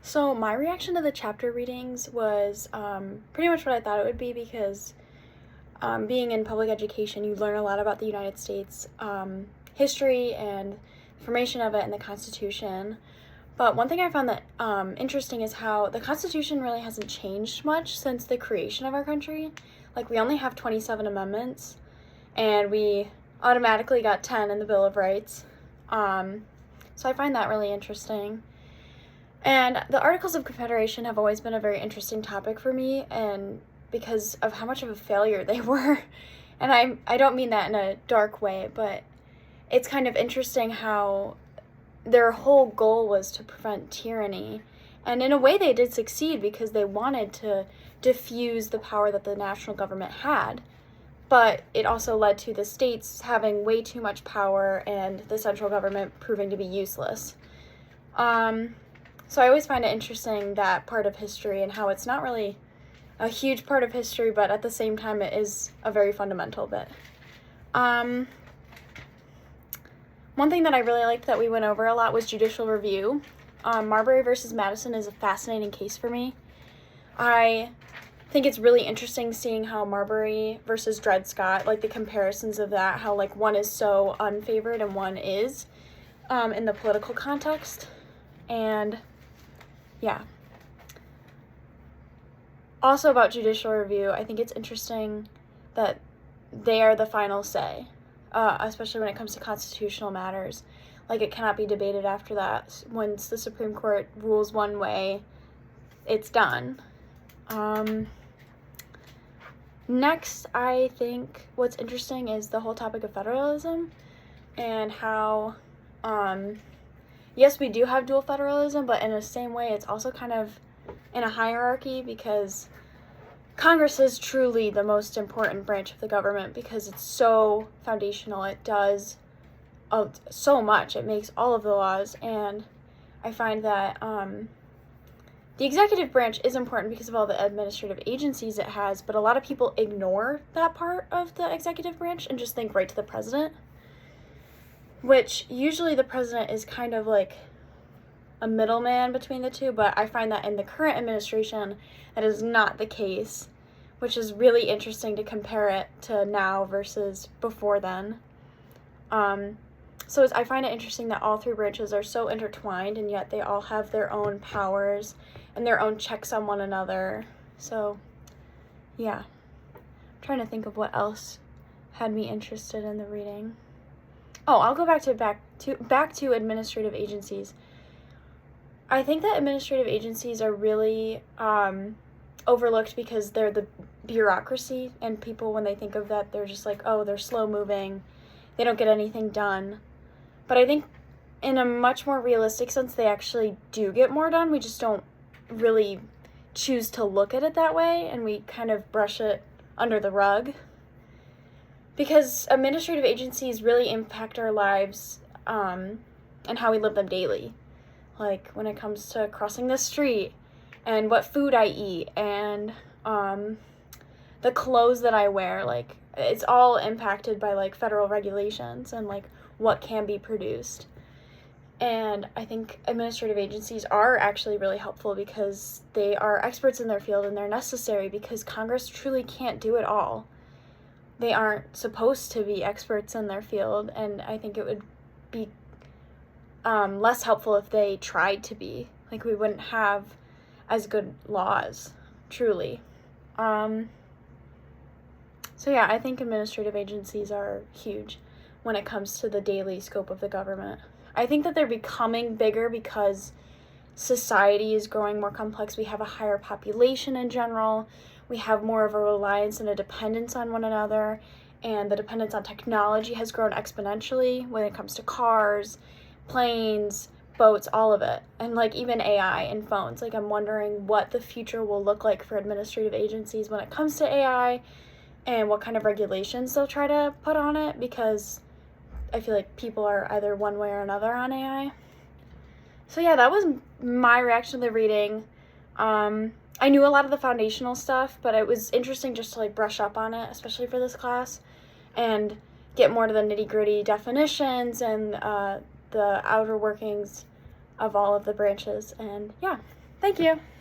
So my reaction to the chapter readings was pretty much what I thought it would be because being in public education, you learn a lot about the United States history and formation of it and the Constitution. But one thing I found that interesting is how the Constitution really hasn't changed much since the creation of our country. Like, we only have 27 amendments, and we automatically got 10 in the Bill of Rights. So I find that really interesting. And the Articles of Confederation have always been a very interesting topic for me, and because of how much of a failure they were. And I don't mean that in a dark way, but it's kind of interesting how their whole goal was to prevent tyranny. And in a way they did succeed because they wanted to diffuse the power that the national government had. But it also led to the states having way too much power and the central government proving to be useless. So I always find it interesting, that part of history, and how it's not really a huge part of history, but at the same time it is a very fundamental bit. One thing that I really liked that we went over a lot was judicial review. Marbury versus Madison is a fascinating case for me. I think it's really interesting seeing how Marbury versus Dred Scott, like the comparisons of that, how like one is so unfavored and one is in the political context. And yeah. Also about judicial review, I think it's interesting that they are the final say, especially when it comes to constitutional matters. Like, it cannot be debated after that. Once the Supreme Court rules one way, it's done. Next, I think what's interesting is the whole topic of federalism and how, yes, we do have dual federalism, but in the same way, it's also kind of in a hierarchy, because Congress is truly the most important branch of the government because it's so foundational. It does so much. It makes all of the laws, and I find that the executive branch is important because of all the administrative agencies it has, but a lot of people ignore that part of the executive branch and just think right to the president, which usually the president is kind of like a middleman between the two, but I find that in the current administration, that is not the case, which is really interesting to compare it to now versus before then. So I find it interesting that all three branches are so intertwined, and yet they all have their own powers and their own checks on one another. So, yeah. I'm trying to think of what else had me interested in the reading. Oh, I'll go back to administrative agencies. I think that administrative agencies are really overlooked because they're the bureaucracy, and people, when they think of that, they're just like, oh, they're slow moving, they don't get anything done. But I think in a much more realistic sense, they actually do get more done. We just don't really choose to look at it that way, and we kind of brush it under the rug. Because administrative agencies really impact our lives and how we live them daily. Like, when it comes to crossing the street, and what food I eat, and the clothes that I wear, like, it's all impacted by, like, federal regulations and, like, what can be produced. And I think administrative agencies are actually really helpful because they are experts in their field, and they're necessary because Congress truly can't do it all. They aren't supposed to be experts in their field, and I think it would be less helpful if they tried to be. Like, we wouldn't have as good laws, truly. So yeah, I think administrative agencies are huge when it comes to the daily scope of the government. I think that they're becoming bigger because society is growing more complex. We have a higher population in general. We have more of a reliance and a dependence on one another, and the dependence on technology has grown exponentially when it comes to cars, planes, boats, all of it. And like even AI and phones. Like, I'm wondering what the future will look like for administrative agencies when it comes to AI, and what kind of regulations they'll try to put on it, because I feel like people are either one way or another on AI. So yeah, that was my reaction to the reading. I knew a lot of the foundational stuff, but it was interesting just to like brush up on it, especially for this class, and get more to the nitty-gritty definitions and the outer workings of all of the branches. And yeah, Thank you.